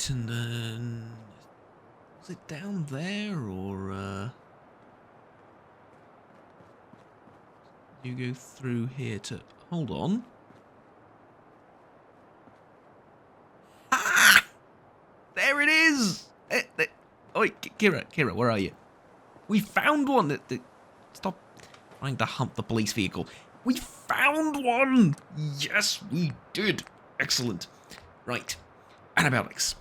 Right, and then... was it down there, or, you go through here to... hold on. Ah! There it is! Oi, Kira, where are you? We found one! Stop trying to hunt the police vehicle. We found one! Yes, we did. Excellent. Right. Antibiotics.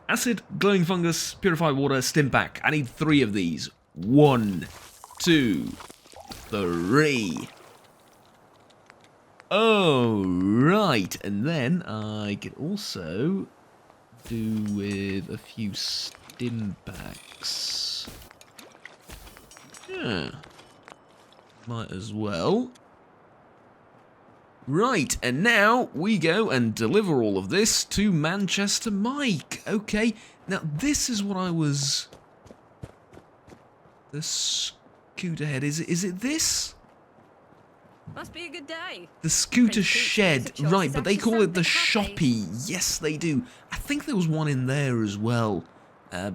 Acid, glowing fungus, purified water, Stimpak. I need 3 of these. 1, 2, 3. Oh, right. And then I could also do with a few Stimpaks. Yeah. Might as well. Right, and now we go and deliver all of this to Manchester Mike. Okay, now this is what I was... the scooter head, is it this? Must be a good day. The scooter Prince Pete shed, makes a choice. right, It's but they actually call it the something happy. shoppy. Yes, they do. I think there was one in there as well.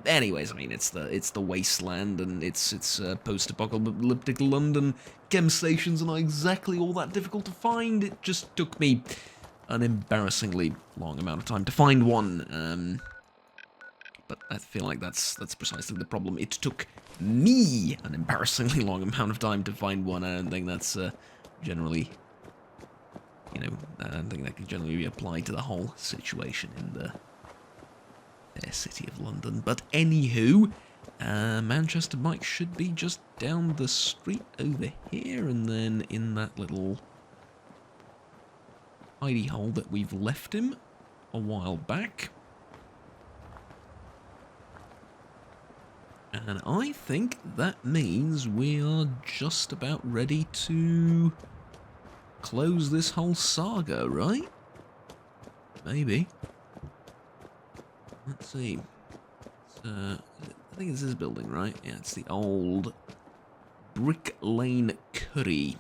Anyways, I mean, it's the wasteland, and it's post-apocalyptic London. Chem stations are not exactly all that difficult to find. It just took me an embarrassingly long amount of time to find one. But I feel like that's precisely the problem. It took me an embarrassingly long amount of time to find one. I don't think that's generally, you know, I don't think that can generally be applied to the whole situation in the fair city of London. But anywho, Manchester Mike should be just down the street over here, and then in that little hidey hole that we've left him a while back. And I think that means we are just about ready to close this whole saga, right? Maybe. Let's see. I think it's this building, right? Yeah, it's the old Brick Lane Curry.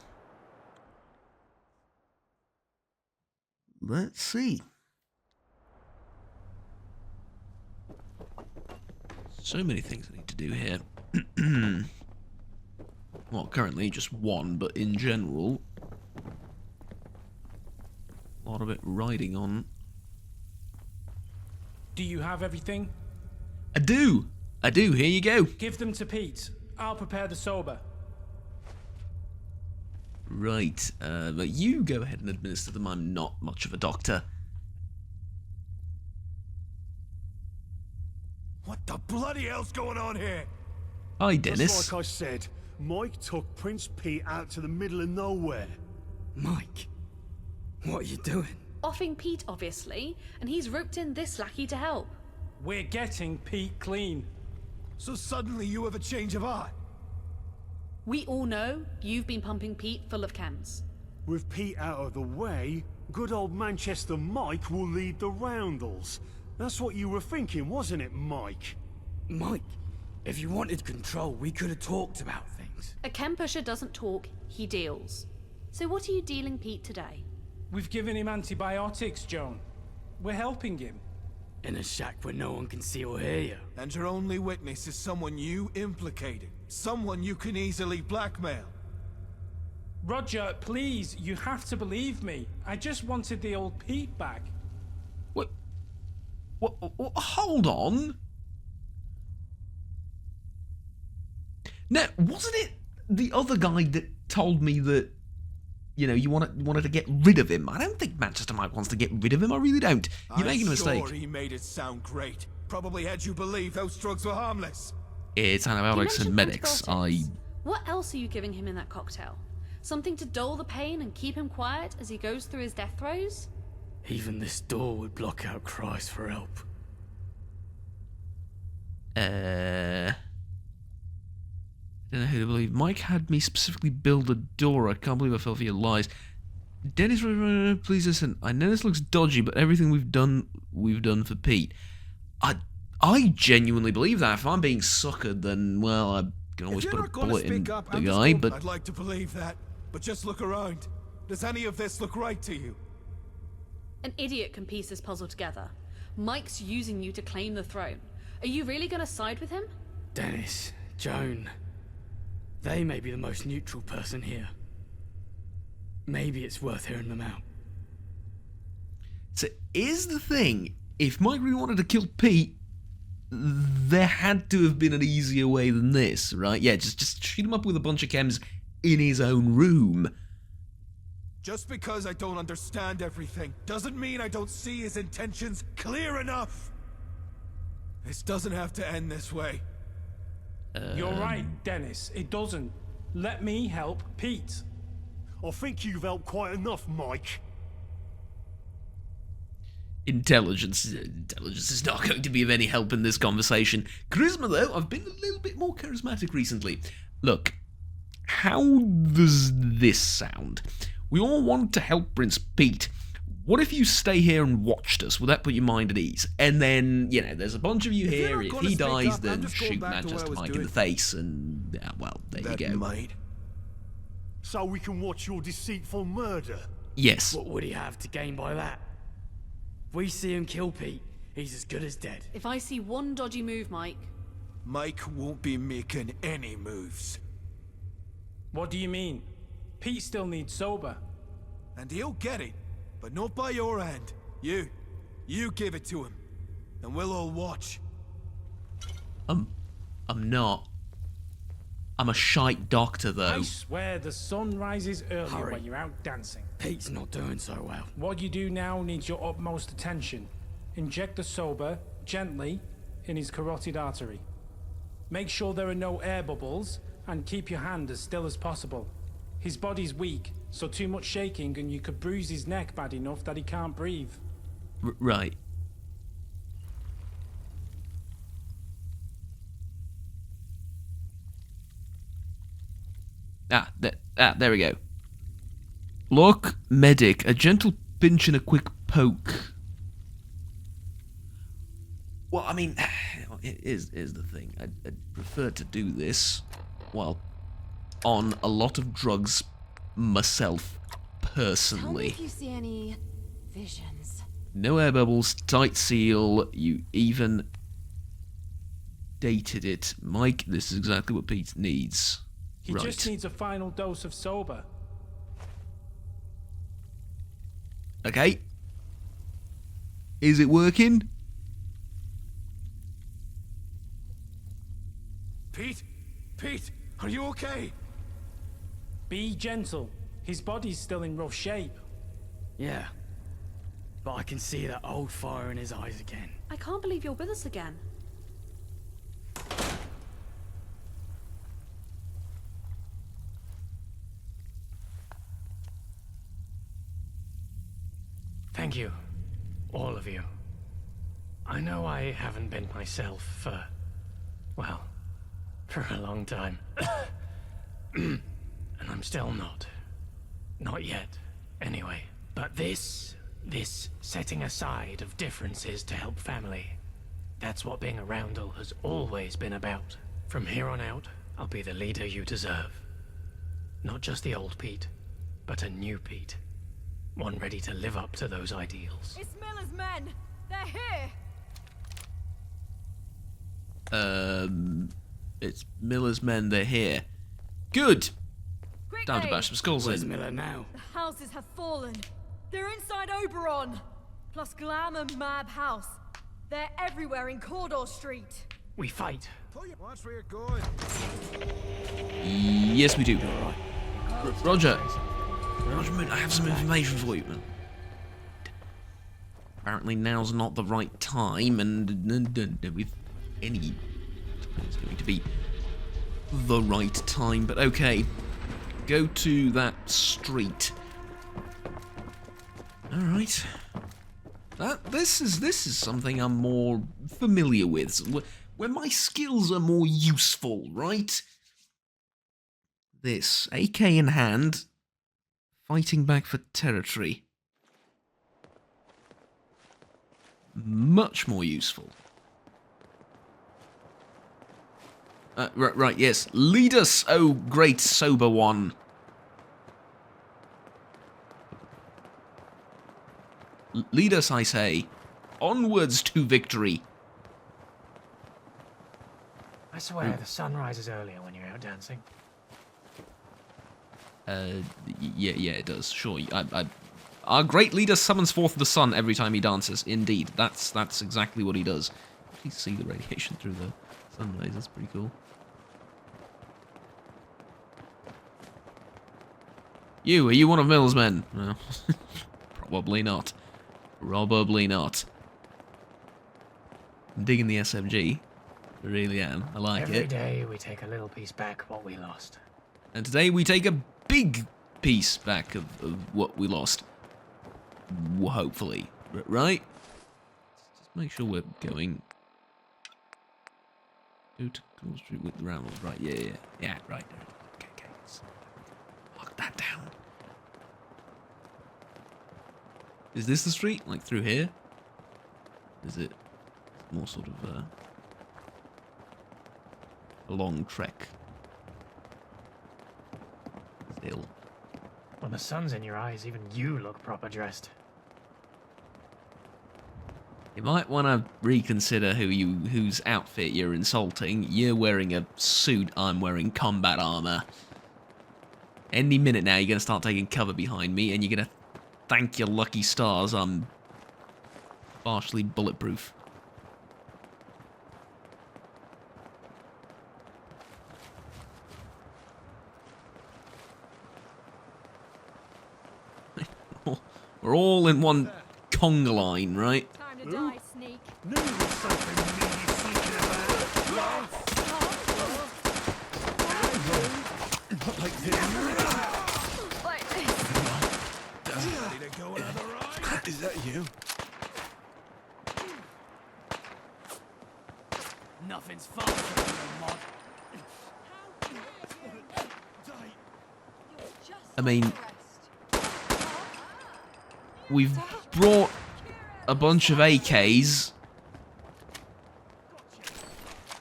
Let's see. So many things I need to do here. Well, currently just one, but in general, a lot of it riding on. Do you have everything? I do! Here you go. Give them to Pete. I'll prepare the sober. Right, but you go ahead and administer them. I'm not much of a doctor. What the bloody hell's going on here? Hi, Dennis. Just like I said, Mike took Prince Pete out to the middle of nowhere. Mike, what are you doing? Offing Pete, obviously, and he's roped in this lackey to help. We're getting Pete clean. So suddenly you have a change of heart? We all know you've been pumping Pete full of chems. With Pete out of the way, good old Manchester Mike will lead the roundels. That's what you were thinking, wasn't it, Mike? Mike, if you wanted control, we could have talked about things. A chem pusher doesn't talk, he deals. So what are you dealing Pete today? We've given him antibiotics, Joan. We're helping him. In a shack where no one can see or hear you. And your only witness is someone you implicated. Someone you can easily blackmail. Roger, please, you have to believe me. I just wanted the old Pete back. What? Hold on. Now, wasn't it the other guy that told me that, you know, you wanted to get rid of him? I don't think Manchester Mike wants to get rid of him. I really don't. You're making a mistake. I'm sure he made it sound great. Probably had you believe those drugs were harmless. It's You antibiotics and mentioned medics. antibiotics. What else are you giving him in that cocktail? Something to dull the pain and keep him quiet as he goes through his death throes? Even this door would block out cries for help. I don't know who to believe. Mike had me specifically build a door. I can't believe I fell for your lies. Dennis, please listen. I know this looks dodgy, but everything we've done for Pete. I genuinely believe that. If I'm being suckered, then, well, I can always If put you're a not gonna bullet in speak up, the I'm just guy, going- but... I'd like to believe that, but just look around. Does any of this look right to you? An idiot can piece this puzzle together. Mike's using you to claim the throne. Are you really gonna side with him? Dennis, Joan. They may be the most neutral person here. Maybe it's worth hearing them out. So here's the thing. If Mike really wanted to kill Pete, there had to have been an easier way than this, right? Yeah, just shoot him up with a bunch of chems in his own room. Just because I don't understand everything doesn't mean I don't see his intentions clear enough. This doesn't have to end this way. You're right, Dennis. It doesn't. Let me help Pete. I think you've helped quite enough, Mike. Intelligence is not going to be of any help in this conversation. Charisma, though, I've been a little bit more charismatic recently. Look, how does this sound? We all want to help Prince Pete. What if you stay here and watched us? Will that put your mind at ease? And then, you know, there's a bunch of you here. If he dies, then shoot Manchester Mike in the face, and, well, there you go. Might. So we can watch your deceitful murder. Yes. What would he have to gain by that? If we see him kill Pete, he's as good as dead. If I see one dodgy move, Mike... Mike won't be making any moves. What do you mean? Pete still needs sober. And he'll get it, but not by your hand. You give it to him, and we'll all watch. I'm not. I'm a shite doctor, though. I swear the sun rises earlier Hurry. when you're out dancing. Pete's not doing so well. What you do now needs your utmost attention. Inject the sober, gently, in his carotid artery. Make sure there are no air bubbles, and keep your hand as still as possible. His body's weak, so too much shaking and you could bruise his neck bad enough that he can't breathe. Right. There we go. Look, medic, a gentle pinch and a quick poke. Well, I mean, here's the thing. I'd prefer to do this while on a lot of drugs myself, Tell me personally. if you see any visions. No air bubbles, tight seal, you even dated it. Mike, this is exactly what Pete needs. He Right. just needs a final dose of sober. Okay. Is it working? Pete? Pete, are you okay? Be gentle. His body's still in rough shape. Yeah. But I can see that old fire in his eyes again. I can't believe you're with us again. Thank you, all of you. I know I haven't been myself for, well, for a long time. And I'm still not. Not yet, anyway. But this setting aside of differences to help family, that's what being a Roundel has always been about. From here on out, I'll be the leader you deserve. Not just the old Pete, but a new Pete. One ready to live up to those ideals. It's Miller's men! They're here! It's Miller's men, they're here. Good! Quickly! Time to bash some skulls Where's in. Miller now? The houses have fallen. They're inside Oberon! Plus Glam and Mab House. They're everywhere in Cawdor Street. We fight. Watch where you're going. Yes, we do. Roger. Roger Moon, I have some information for you. Apparently now's not the right time, and with any... It's going to be the right time, but okay. Go to that street. Alright. This is something I'm more familiar with, where my skills are more useful, right? This, AK in hand, fighting back for territory. Much more useful. Right, yes. Lead us, oh great sober one. Lead us, I say. onwards to victory. I swear the sun rises earlier when you're out dancing. Yeah, it does. Sure. Our great leader summons forth the sun every time he dances. Indeed, that's exactly what he does. You see the radiation through the sun rays. That's pretty cool. Are you one of Mill's men? No, probably not. Probably not. I'm digging the SMG. I really am. I like it. Every day we take a little piece back what we lost. And today we take a big piece back of what we lost. Hopefully. Right? Just make sure we're going... Go to Cool Street with the Rambles. Right, yeah. Yeah, right. Okay. Lock that down. Is this the street? Like through here? Is it more sort of a long trek? Still. When the sun's in your eyes, even you look proper dressed. You might want to reconsider whose outfit you're insulting. You're wearing a suit, I'm wearing combat armor. Any minute now, you're going to start taking cover behind me, and you're going to thank your lucky stars I'm partially bulletproof. We're all in one conga line, right? Time to die, sneak. Knew there was something meaty sneaking about. Not like this. Like this. Ready to go another ride? Is that you? Nothing's faster than a mod. I mean, we've brought a bunch of AKs,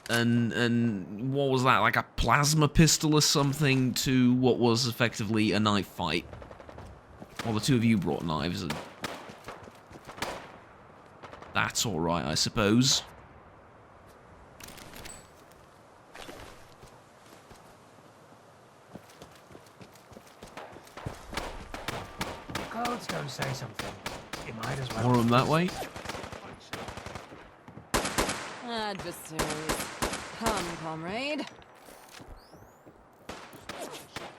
and what was that, like a plasma pistol or something, to what was effectively a knife fight. Well, the two of you brought knives, and that's alright, I suppose. Codes don't say something. You might as well. More of them that way. Adversaries. Come, comrade.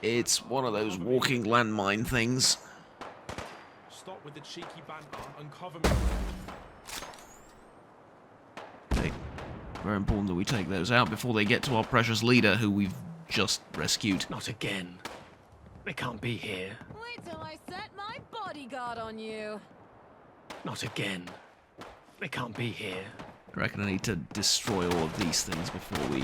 It's one of those walking landmine things. Stop with the cheeky banter and cover me. Okay. Very important that we take those out before they get to our precious leader, who we've just rescued. Not again. They can't be here. Wait till I set my bodyguard on you. Not again. They can't be here. I reckon I need to destroy all of these things before we,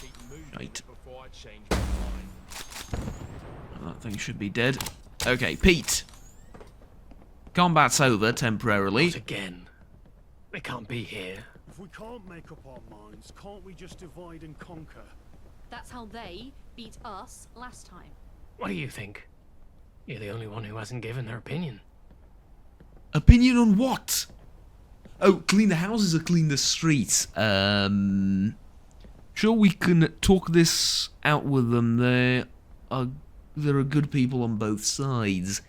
Keep moving Right. before I change my mind. That thing should be dead. Okay, Pete. Combat's over temporarily. Not again. They can't be here. If we can't make up our minds, can't we just divide and conquer? That's how they beat us last time. What do you think? You're the only one who hasn't given their opinion. Opinion on what? Oh, clean the houses or clean the streets? Sure, we can talk this out with them. There are good people on both sides.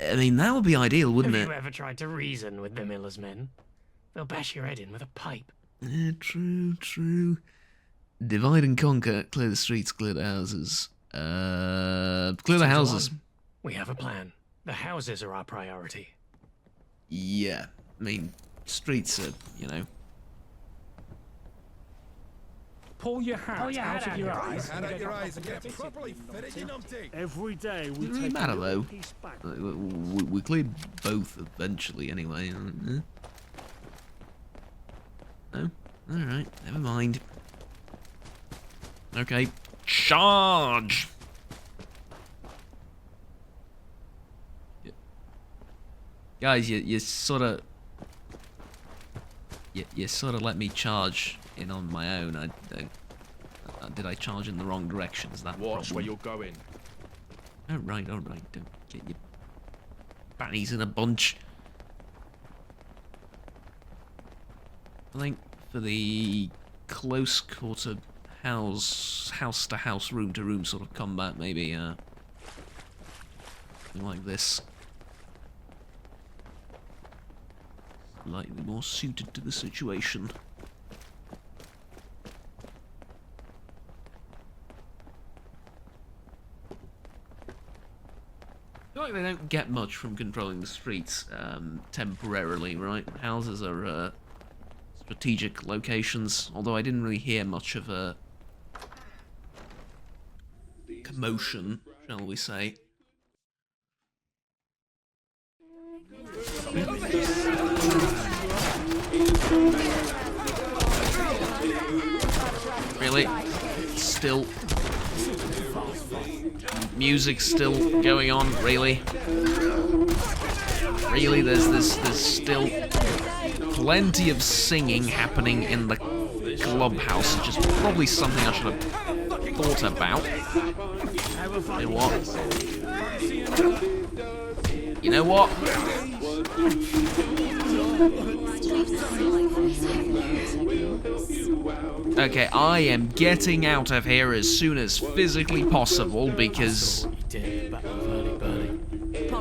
I mean, that would be ideal, wouldn't Have it? you ever tried to reason with the Miller's men? They'll bash your head in with a pipe. True. Divide and conquer. Clear the streets, clear the houses. Clear the 2 to houses. 1. We have a plan. The houses are our priority. Yeah. I mean, streets are, you know. Pull your hat out of your eyes. Hand out your eyes and get properly fitted, you numpty. Every day we Does it really take matter, a little though? piece back. We cleared both eventually, anyway. No? Alright, never mind. Okay, charge! Guys, you sort of... You sort of let me charge in on my own. Did I charge in the wrong direction? Is that the Watch problem? where you're going. Alright, alright. Don't get your bannies in a bunch. I think for the close quarter house to house, room to room sort of combat, maybe something like this. Slightly more suited to the situation. I feel like they don't get much from controlling the streets temporarily, right? Houses are strategic locations, although I didn't really hear much of a commotion, shall we say. Really? Still... music's still going on, really? Really, there's still plenty of singing happening in the clubhouse, which is probably something I should have thought about. You know what? You know what? Okay, I am getting out of here as soon as physically possible because... I'm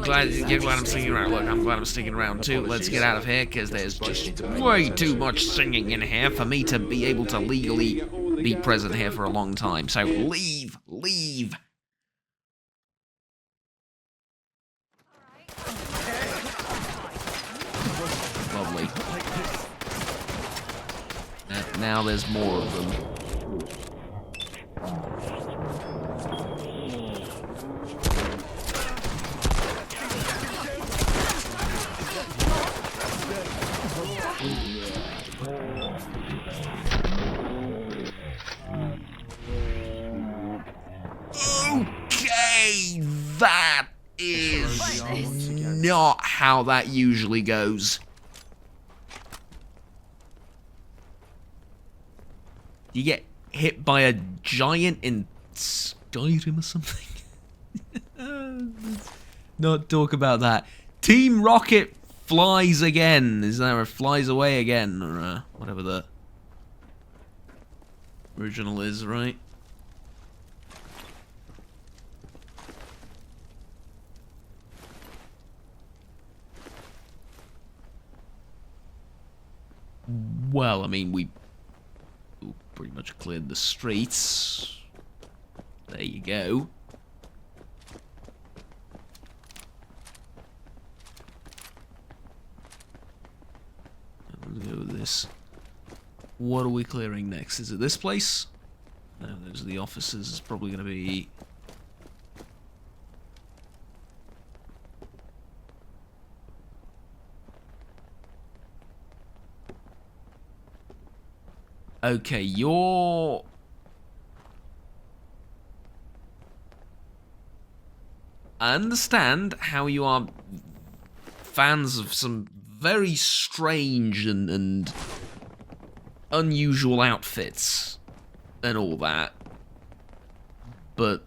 glad I'm sticking around. Look, I'm glad I'm sticking around too. Let's get out of here because there's just way too much singing in here for me to be able to legally be present here for a long time. So leave, leave. Lovely. Now there's more of them. Okay, that is not how that usually goes. You get hit by a giant in Skyrim or something? Not talk about that. Team Rocket flies again. Is there a flies away again? Or whatever the original is, right? Well, I mean, we pretty much cleared the streets. There you go. Let's go with this. What are we clearing next? Is it this place? No, those are the offices. It's probably going to be... Okay, you're... I understand how you are fans of some very strange and unusual outfits and all that, but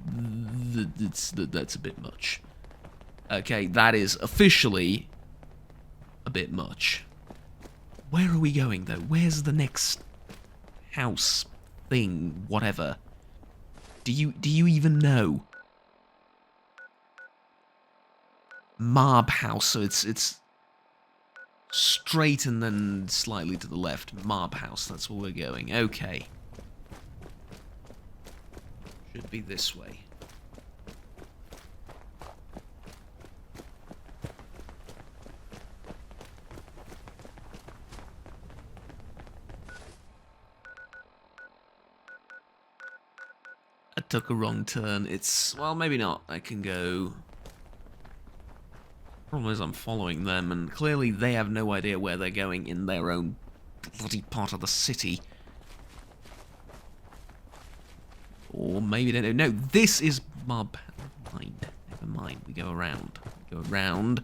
that's a bit much. Okay, that is officially a bit much. Where are we going, though? Where's the next house thing, whatever? Do you even know? Marb House, so it's straight and then slightly to the left. Marb House, that's where we're going. Okay. Should be this way. I took a wrong turn. It's... well, maybe not. I can go... Problem is I'm following them, and clearly they have no idea where they're going in their own bloody part of the city. Or maybe they don't know. This is Mob. Never mind. Never mind. We go around. We go around.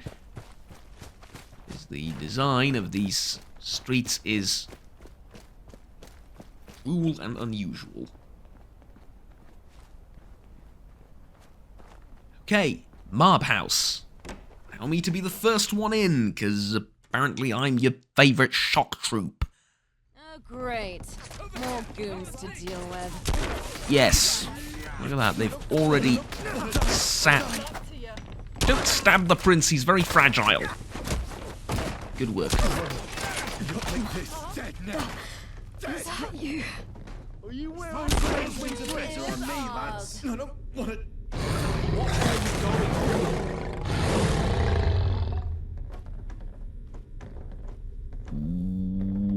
Is the design of these streets is cruel and unusual. Okay, Marb House. Allow me to be the first one in, because apparently I'm your favourite shock troop. Oh, great. More goons to deal with. Yes. Look at that, they've already sat. Don't stab the prince, he's very fragile. Good work. Is that you? Are you wearing wings of better on me, lads? I don't want to. What are you going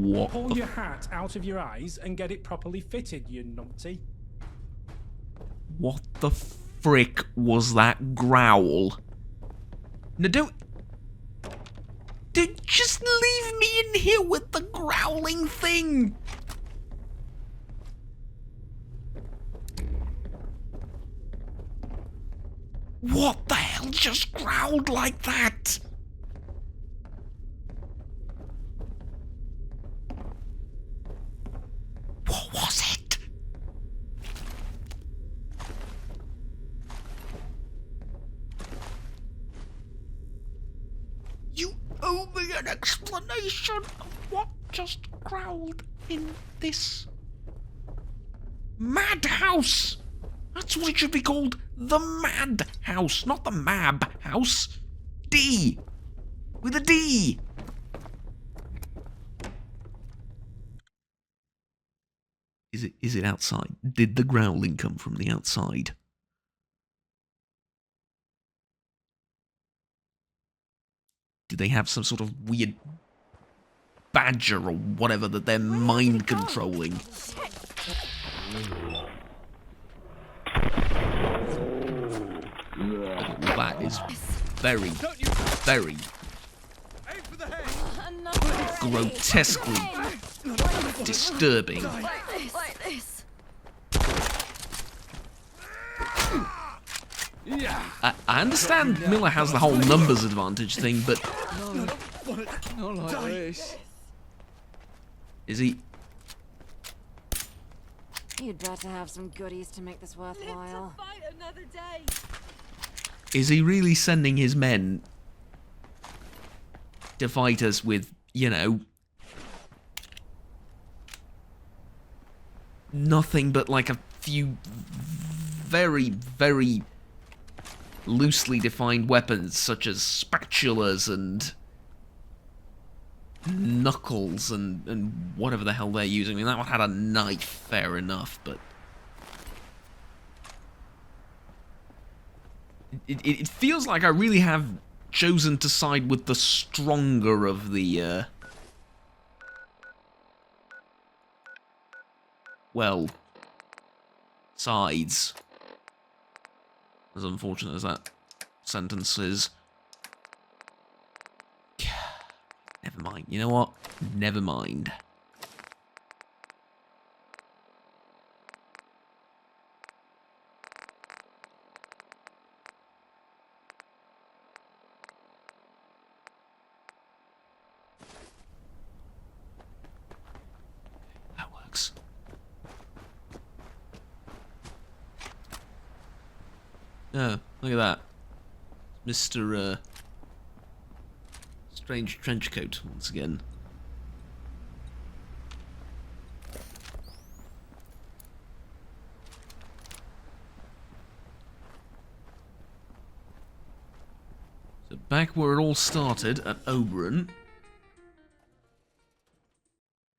What Pull the your hat out of your eyes and get it properly fitted, you numpty. What the frick was that growl? No, don't just leave me in here with the growling thing! What the hell just growled like that? What was it? You owe me an explanation of what just growled in this madhouse. That's what it should be called. The Madhouse, not the Mab House. D. With a D. Is it outside? Did the growling come from the outside? Did they have some sort of weird badger or whatever that they're mind controlling? That is very, very grotesquely disturbing. Like this. I understand Miller has the whole numbers advantage thing, but Not like this. is he? You'd better have some goodies to make this worthwhile. Fight another day. Is he really sending his men to fight us with, you know, nothing but like a few very, very loosely defined weapons such as spatulas and knuckles and whatever the hell they're using? I mean, that one had a knife, fair enough, but it feels like I really have chosen to side with the stronger of the, well, sides. As unfortunate as that sentence is. Never mind. You know what? Never mind. That works. Oh, look at that. Mr. Strange Trenchcoat once again. So back where it all started at Oberon.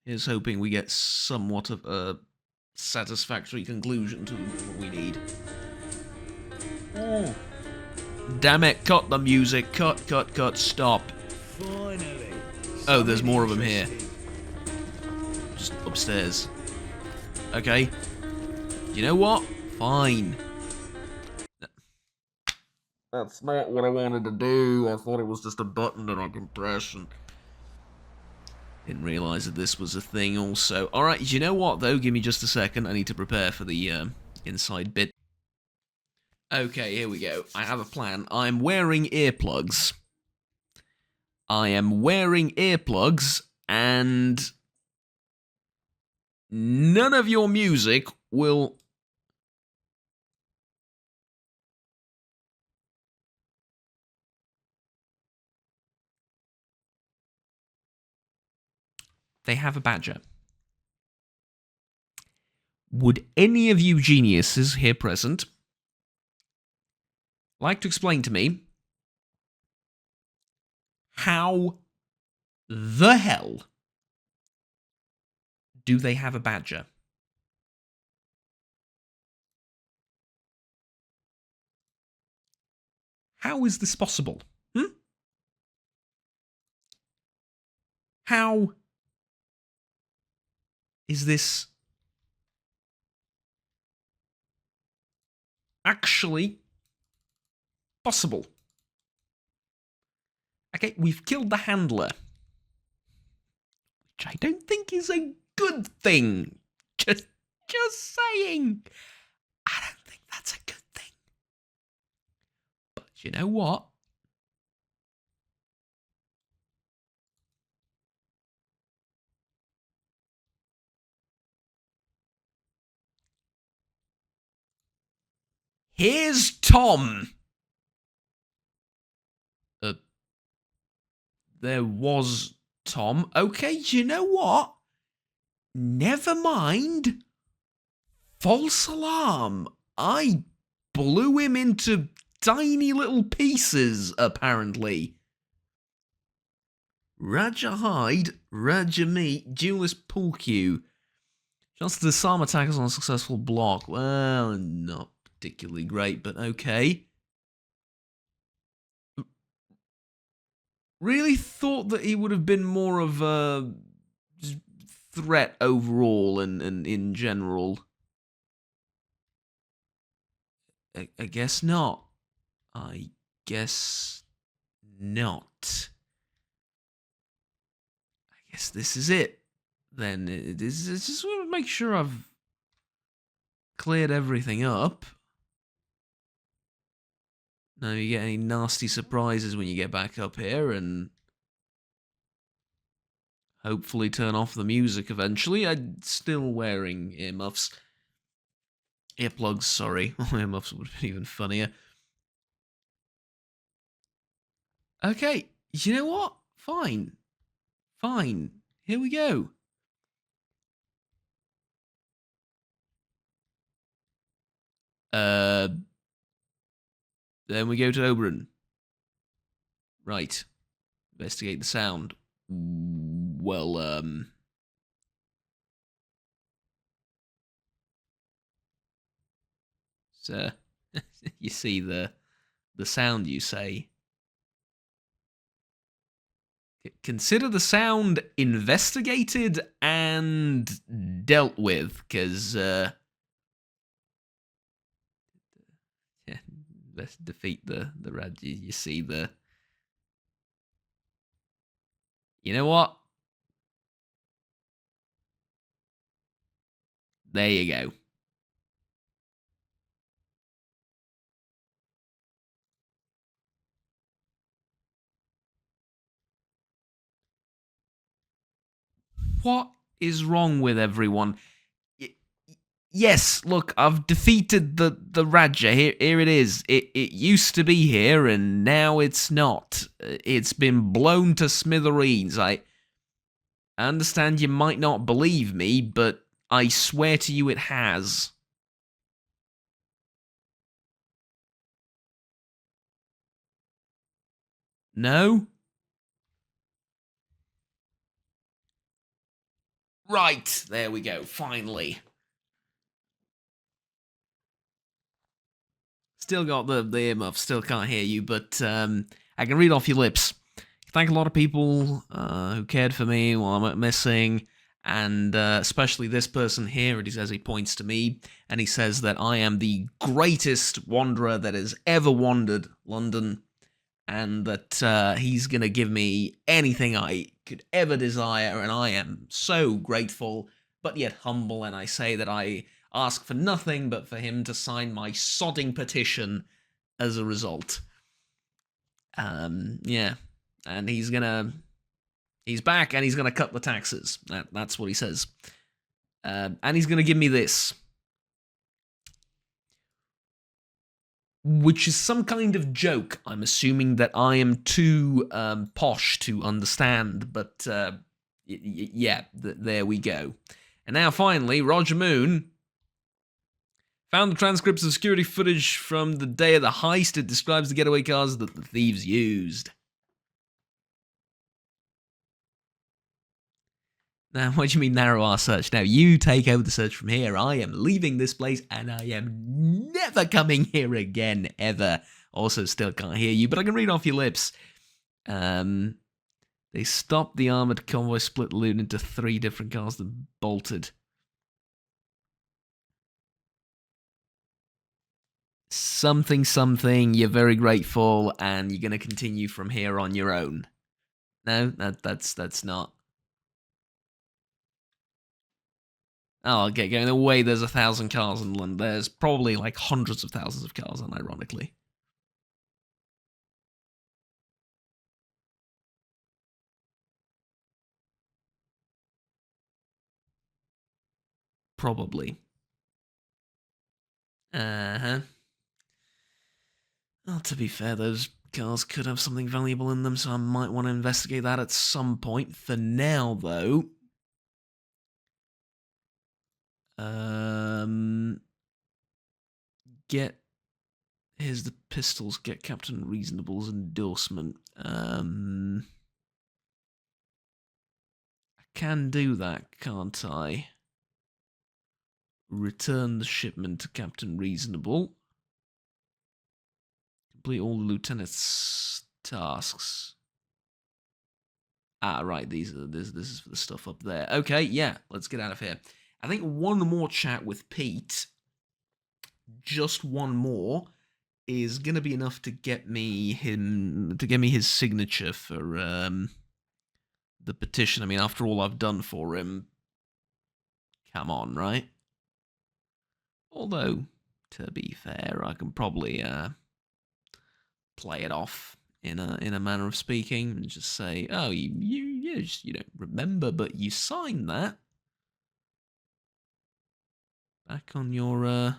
Here's hoping we get somewhat of a satisfactory conclusion to what we need. Oh. Damn it, cut the music. Cut, stop. Finally. Oh, there's more of them here. Just upstairs. Okay. You know what? Fine. That's not what I wanted to do. I thought it was just a button that I can press and didn't realise that this was a thing also. Alright, you know what though? Give me just a second. I need to prepare for the inside bit. Okay, here we go. I have a plan. I'm wearing earplugs. And none of your music will... They have a badger. Would any of you geniuses here present like to explain to me how the hell do they have a badger? How is this possible? How is this actually possible? Okay, we've killed the handler, which I don't think is a good thing. Just saying. I don't think that's a good thing. But you know what? Here's Tom. There was Tom. Okay, you know what? Never mind. False alarm. I blew him into tiny little pieces, apparently. Raja hide, Raja meet, duelist pool cue. Chance to disarm attackers on a successful block. Well, not particularly great, but okay. Really thought that he would have been more of a threat overall and in general. I guess not. I guess not. I guess this is it. Then it is. I just want to make sure I've cleared everything up. No, you get any nasty surprises when you get back up here, and hopefully turn off the music eventually. I'm still wearing earmuffs. Earplugs, sorry. Earmuffs would have been even funnier. Okay, you know what? Fine. Fine. Here we go. Then we go to Oberon. Right. Investigate the sound. Well, so, you see the sound, you say. Consider the sound investigated and dealt with, because, yeah, let's defeat the Rad. You see the... You know what? There you go. What is wrong with everyone? Yes, look, I've defeated the Raja. Here it is. It used to be here, and now it's not. It's been blown to smithereens. I understand you might not believe me, but I swear to you it has. No? Right, there we go, finally. Still got the earmuffs, still can't hear you, but I can read off your lips. Thank a lot of people who cared for me while I'm missing, and especially this person here. He says, he points to me, and he says that I am the greatest wanderer that has ever wandered London, and that he's going to give me anything I could ever desire, and I am so grateful, but yet humble, and I say that I ask for nothing but for him to sign my sodding petition as a result. Yeah, and he's back, and he's gonna cut the taxes. That's what he says. And he's going to give me this. Which is some kind of joke. I'm assuming that I am too posh to understand, but yeah, there we go. And now finally, Roger Moon found the transcripts of security footage from the day of the heist. It describes the getaway cars that the thieves used. Now, what do you mean narrow our search? Now, you take over the search from here. I am leaving this place, and I am never coming here again, ever. Also, still can't hear you, but I can read off your lips. They stopped the armored convoy, split the loot into 3 different cars that bolted. Something, you're very grateful, and you're going to continue from here on your own. No, that's not. Oh, I'll get going. Away, there's 1,000 cars in London. There's probably like hundreds of thousands of cars, unironically. Probably. Uh-huh. Well, to be fair, those cars could have something valuable in them, so I might want to investigate that at some point. For now, though... Here's the pistols. Get Captain Reasonable's endorsement. I can do that, can't I? Return the shipment to Captain Reasonable. Complete all the lieutenant's tasks. Ah, right. This is for the stuff up there. Okay, yeah. Let's get out of here. I think one more chat with Pete, just one more, is gonna be enough to get me his signature for the petition. I mean, after all I've done for him, come on, right? Although, to be fair, I can probably play it off in a manner of speaking and just say, "Oh, you don't remember, but you signed that." Back on your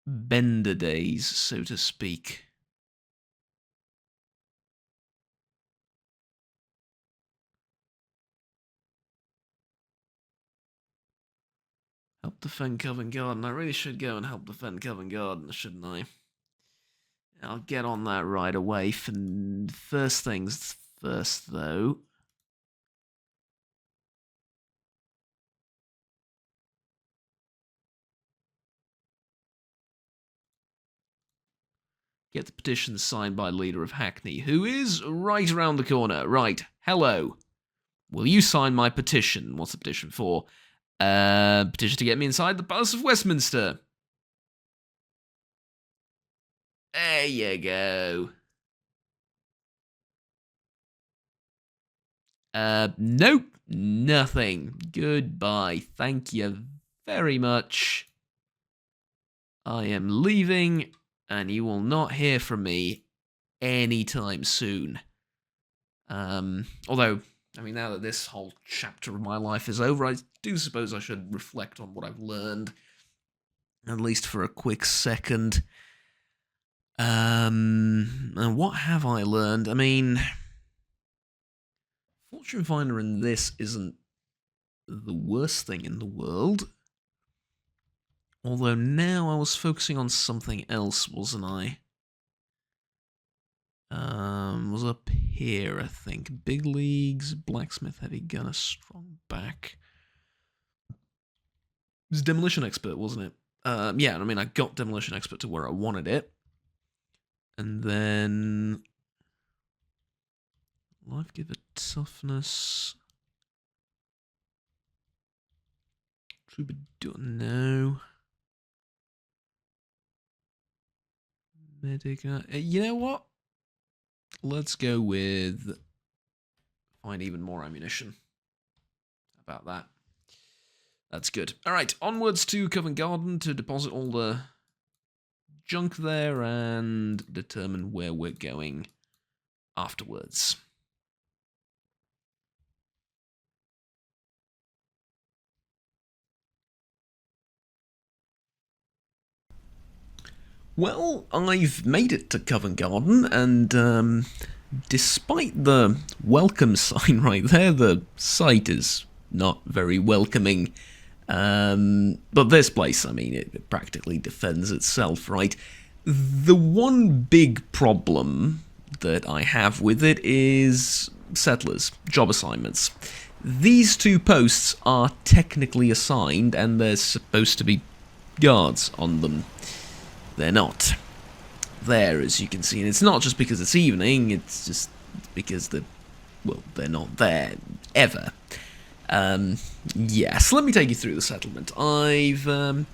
bender days, so to speak. Help defend Covent Garden. I really should go and help defend Covent Garden, shouldn't I? I'll get on that right away. First things first, though. Get the petition signed by leader of Hackney, who is right around the corner. Right, hello. Will you sign my petition? What's the petition for? Petition to get me inside the Palace of Westminster. There you go. Nope, nothing. Goodbye. Thank you very much. I am leaving, and you will not hear from me anytime soon. Although, I mean, now that this whole chapter of my life is over, I do suppose I should reflect on what I've learned, at least for a quick second. And what have I learned? I mean, Fortune Finder in this isn't the worst thing in the world. Although now I was focusing on something else, wasn't I? Was up here, I think. Big Leagues, Blacksmith, Heavy Gunner, Strong Back. It was Demolition Expert, wasn't it? Yeah, I mean, I got Demolition Expert to where I wanted it. And then... Life Giver, Toughness... Troubadour, no... Medic, you know what? Let's go with find even more ammunition. How about that? That's good. All right, onwards to Covent Garden to deposit all the junk there and determine where we're going afterwards. Well, I've made it to Covent Garden, and despite the welcome sign right there, the site is not very welcoming. But this place, I mean, it practically defends itself, right? The one big problem that I have with it is settlers, job assignments. These 2 posts are technically assigned, and there's supposed to be guards on them. They're not. There, as you can see, and it's not just because it's evening, it's just because they're not there, ever. Yeah, so let me take you through the settlement. I've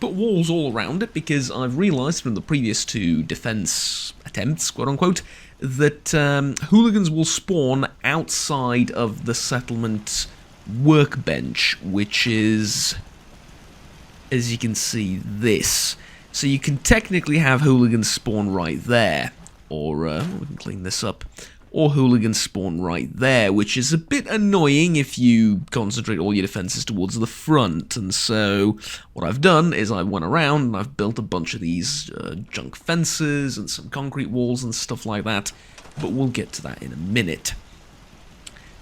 put walls all around it because I've realised from the previous 2 defence attempts, quote-unquote, that hooligans will spawn outside of the settlement workbench, which is, as you can see, this. So you can technically have hooligans spawn right there, or we can clean this up, or hooligans spawn right there, which is a bit annoying if you concentrate all your defenses towards the front. And so what I've done is I went around and I've built a bunch of these junk fences and some concrete walls and stuff like that, but we'll get to that in a minute.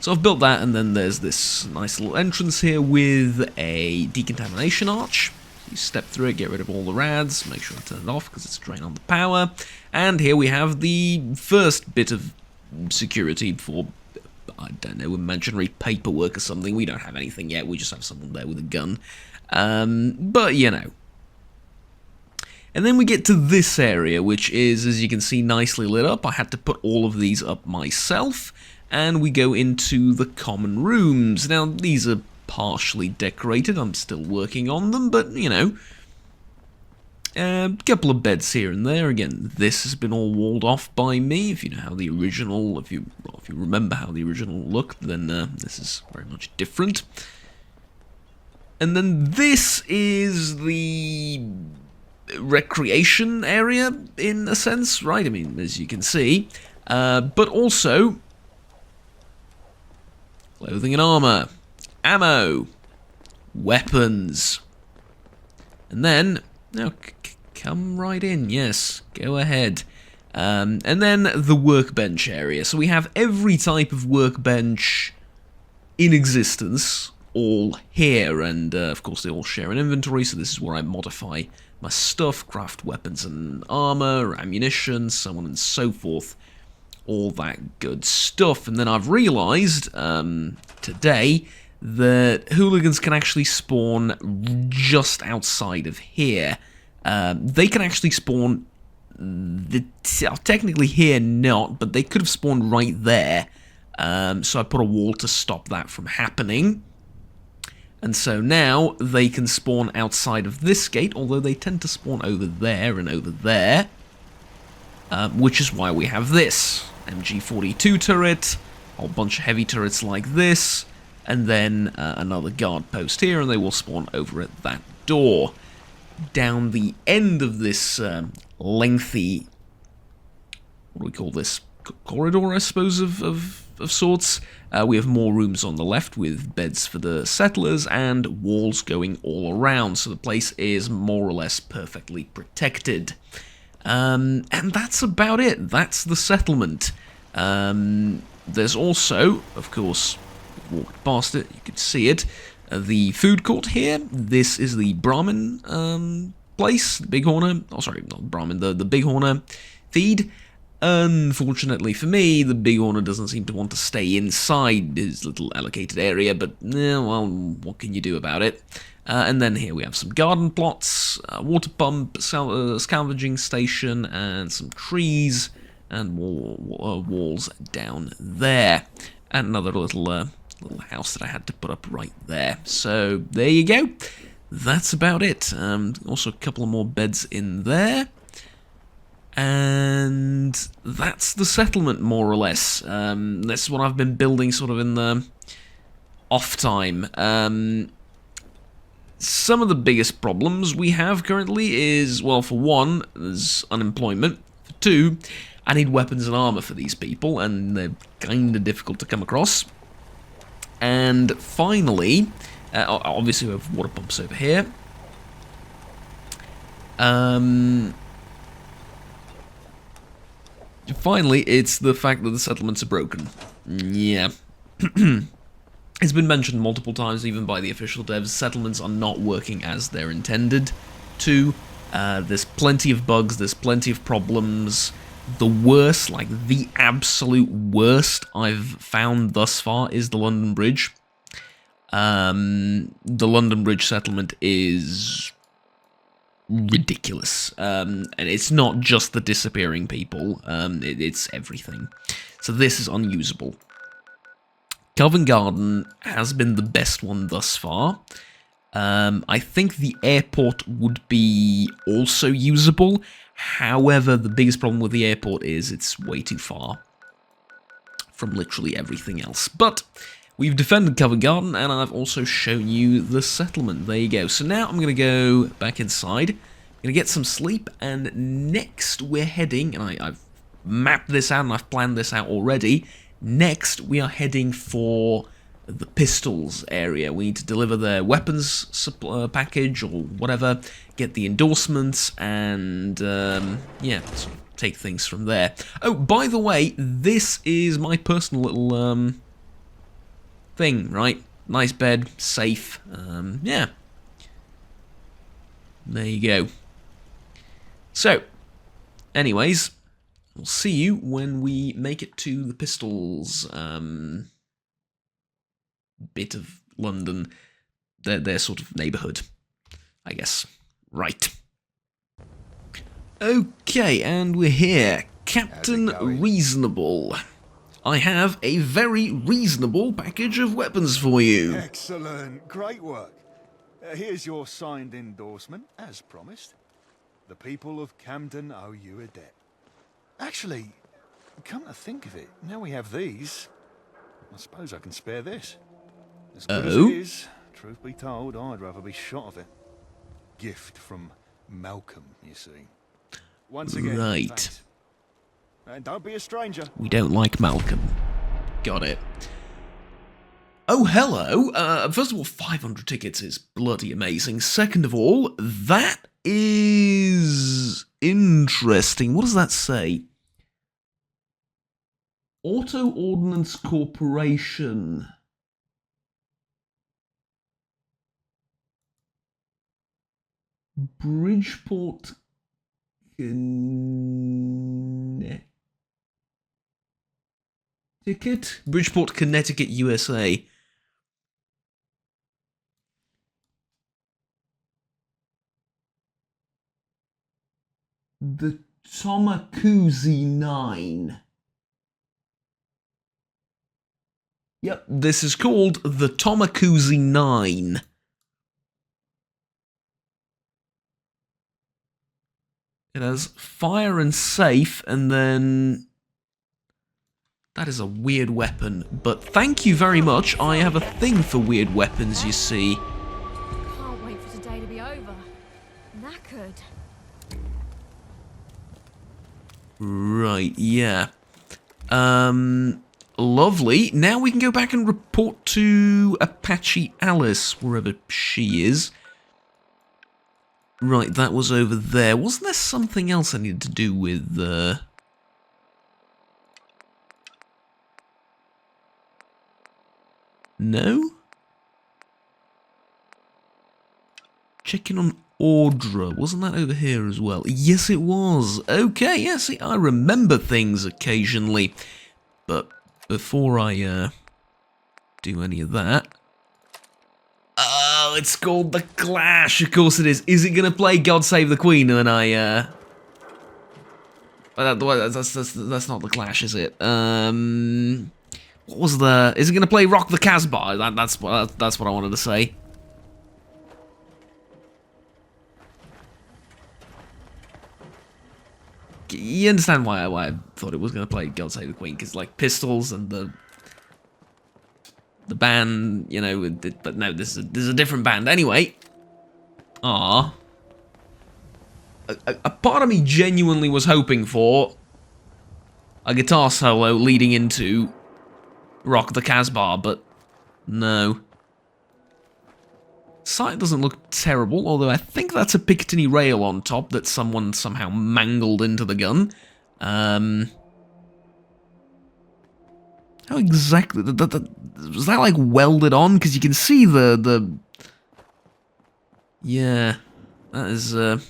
So I've built that, and then there's this nice little entrance here with a decontamination arch. You step through it, get rid of all the rads, make sure to turn it off because it's a drain on the power. And here we have the first bit of security for, I don't know, imaginary paperwork or something. We don't have anything yet, we just have someone there with a gun. But, you know. And then we get to this area, which is, as you can see, nicely lit up. I had to put all of these up myself. And we go into the common rooms. Now, these are partially decorated. I'm still working on them, but, you know, a couple of beds here and there. Again, this has been all walled off by me. If you know how the original, if you remember how the original looked, then this is very much different. And then this is the recreation area, in a sense, right? I mean, as you can see, but also clothing and armor, ammo, weapons, and then, now come right in, yes, go ahead. And then the workbench area. So we have every type of workbench in existence, all here, and of course they all share an inventory, so this is where I modify my stuff, craft weapons and armor, ammunition, so on and so forth. All that good stuff. And then I've realised today that hooligans can actually spawn just outside of here. They can actually spawn, technically here not, but they could have spawned right there. So I put a wall to stop that from happening. And so now they can spawn outside of this gate, although they tend to spawn over there and over there. Which is why we have this. MG42 turret, a whole bunch of heavy turrets like this, and then another guard post here, and they will spawn over at that door. Down the end of this lengthy, what do we call this, corridor, I suppose, of sorts, we have more rooms on the left with beds for the settlers and walls going all around, so the place is more or less perfectly protected. And that's about it. That's the settlement. There's also, of course, walked past it, you can see it, the food court here. This is the Brahmin place, the Bighorner. Oh, sorry, not Brahmin, the Bighorner feed. Unfortunately for me, the Bighorner doesn't seem to want to stay inside his little allocated area, but, well, what can you do about it? And then here we have some garden plots, water pump, scavenging station, and some trees, and walls down there. And another little house that I had to put up right there. So there you go. That's about it. Also a couple of more beds in there. And that's the settlement, more or less. That's what I've been building sort of in the off time. Some of the biggest problems we have currently is, well, for one, there's unemployment. For two, I need weapons and armor for these people, and they're kind of difficult to come across. And finally, obviously we have water pumps over here. Finally, it's the fact that the settlements are broken. Yeah. It's been mentioned multiple times, even by the official devs, settlements are not working as they're intended to. There's plenty of bugs, there's plenty of problems. The worst, like the absolute worst I've found thus far is the London Bridge. The London Bridge settlement is ridiculous. And it's not just the disappearing people, it's everything. So this is unusable. Covent Garden has been the best one thus far. I think the airport would be also usable. However, the biggest problem with the airport is it's way too far from literally everything else. But we've defended Covent Garden, and I've also shown you the settlement. There you go. So now I'm going to go back inside. I'm going to get some sleep, and next we're heading, and I've mapped this out and I've planned this out already. Next, we are heading for the Pistols area. We need to deliver their weapons package or whatever, get the endorsements, and yeah, sort of take things from there. Oh, by the way, this is my personal little thing, right? Nice bed, safe, yeah. There you go. So, anyways, we'll see you when we make it to the Pistols bit of London, their sort of neighbourhood, I guess. Right. Okay, and we're here. Captain Reasonable. I have a very reasonable package of weapons for you. Excellent. Great work. Here's your signed endorsement, as promised. The people of Camden owe you a debt. Actually, come to think of it, now we have these, I suppose I can spare this. As good as it is, truth be told, I'd rather be shot of it. Gift from Malcolm, you see. Once again, right. Thanks. And don't be a stranger. We don't like Malcolm. Got it. Oh, hello. First of all, 500 tickets is bloody amazing. Second of all, that is interesting. What does that say? Auto Ordnance Corporation. Bridgeport, Connecticut? Bridgeport, Connecticut, USA. The Tomakuzi 9. Yep, this is called the Tomakuzi 9. It has fire and safe, and then... That is a weird weapon, but thank you very much. I have a thing for weird weapons, you see. Can't wait for today to be over. Knackered. Right, yeah. Lovely. Now we can go back and report to Apache Alice, wherever she is. Right, that was over there. Wasn't there something else I needed to do with, No? Checking on Audra. Wasn't that over here as well? Yes, it was. Okay, yeah, see, I remember things occasionally. But before I, do any of that... Oh, it's called The Clash. Of course it is. Is it going to play God Save the Queen? And then that's not The Clash, is it? What was the... Is it going to play Rock the Casbah? That's what I wanted to say. You understand why I thought it was going to play God Save the Queen? Because, like, Pistols and the band, you know, but no, this is a different band. Anyway, a part of me genuinely was hoping for a guitar solo leading into Rock the Casbah, but no. Sight doesn't look terrible, although I think that's a Picatinny rail on top that someone somehow mangled into the gun. How exactly... was that, like, welded on? Because you can see the... Yeah. That is, That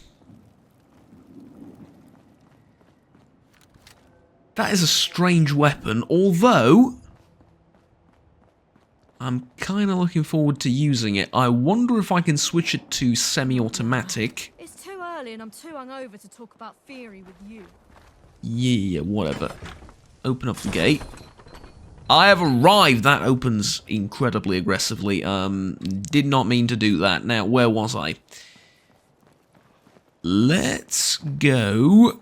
is a strange weapon, although... I'm kind of looking forward to using it. I wonder if I can switch it to semi-automatic. It's too early and I'm too hungover to talk about theory with you. Yeah, whatever. Open up the gate. I have arrived! That opens incredibly aggressively. Did not mean to do that. Now, where was I? Let's go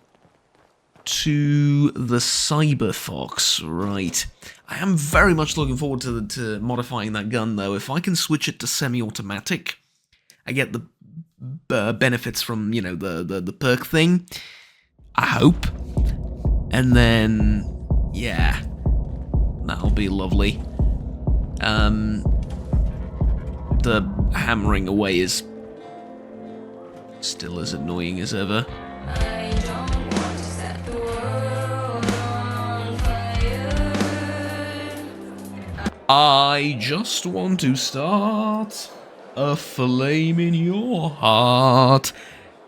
to the Cyber Fox. Right. I am very much looking forward to modifying that gun, though. If I can switch it to semi-automatic, I get the benefits from, you know, the perk thing. I hope. And then, yeah, that'll be lovely. The hammering away is still as annoying as ever. I just want to start a flame in your heart.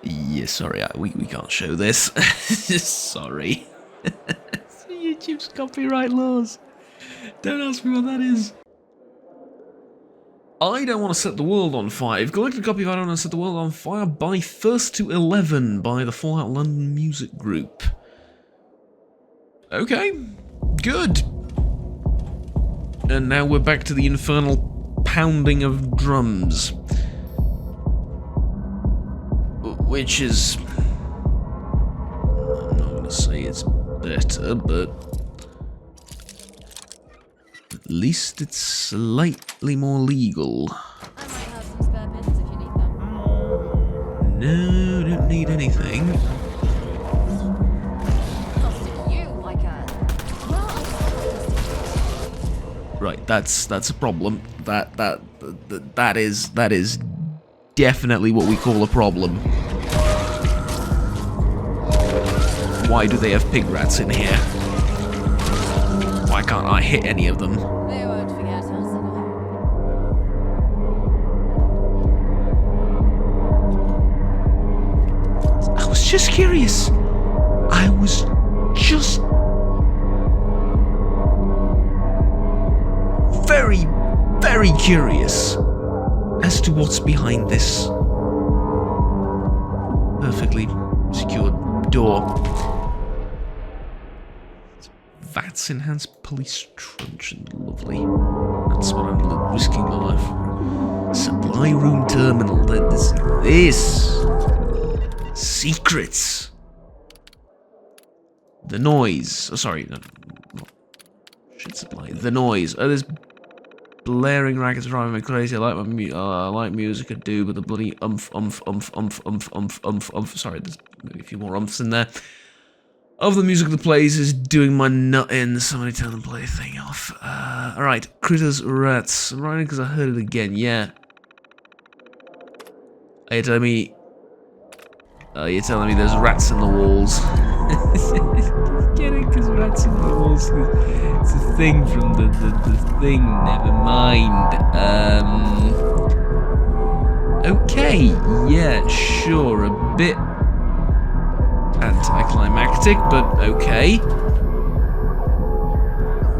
Yeah, sorry, we can't show this. Sorry. YouTube's copyright laws. Don't ask me what that is. I don't want to set the world on fire. You've collected a copy of I Don't Want to Set the World on Fire by First to 11 by the Fallout London Music Group. Okay, good. And now we're back to the infernal pounding of drums. Which is... I'm not going to say it's better, but... at least it's slightly more legal. I might have some spare pins if you need them. No, don't need anything. Right, that's a problem. That is definitely what we call a problem. Why do they have pig rats in here? Why can't I hit any of them? They won't forget us, I was just curious. I was just very, very curious as to what's behind this perfectly secured door. VATS enhanced police truncheon, lovely. That's what I'm risking my life for. Supply room terminal. This secrets. The noise. Oh, sorry. No, shit supply. The noise. Oh, there's blaring rackets driving me crazy. I like music I do, but the bloody sorry, there's maybe a few more umphs in there. Of the music that plays is doing my nut in. Somebody tell them to play the thing off. Alright, critters, rats. I'm writing because I heard it again, yeah. Are you telling me... you're telling me there's rats in the walls. Get it? Because rats in the walls. It's a thing from the thing. Never mind. Okay. Yeah, sure. A bit anticlimactic, but okay.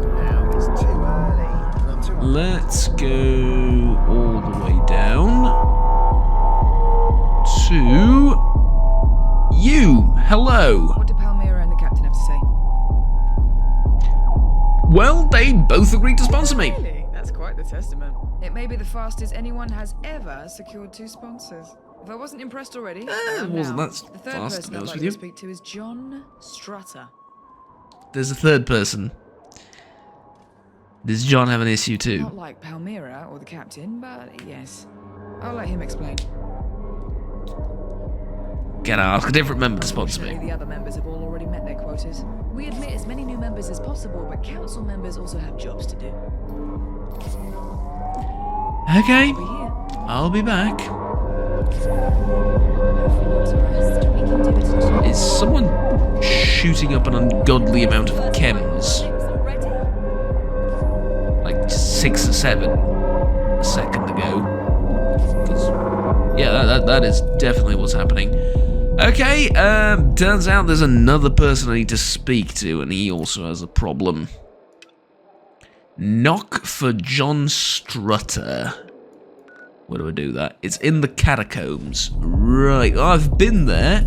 Now it's too early. Let's go all the way down to you. Hello. What did Palmyra and the captain have to say? Well, they both agreed to sponsor me. Really? That's quite the testament. It may be the fastest anyone has ever secured 2 sponsors. If I wasn't impressed already, it wasn't that the third fast, person to be I'd honest like with you. to speak to is John Strutter. There's a third person. Does John have an issue too? Not like Palmyra or the captain, but yes. I'll let him explain. Can I ask a different member to sponsor me? The other members have all already met their quotas. We admit as many new members as possible, but council members also have jobs to do. Okay, I'll be back. Is someone shooting up an ungodly amount of chems? 6 or 7 a second ago. 'Cause, yeah, that is definitely what's happening. Okay, turns out there's another person I need to speak to, and he also has a problem. Knock for John Strutter. Where do I do that? It's in the catacombs. Right, I've been there.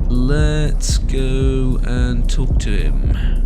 Let's go and talk to him.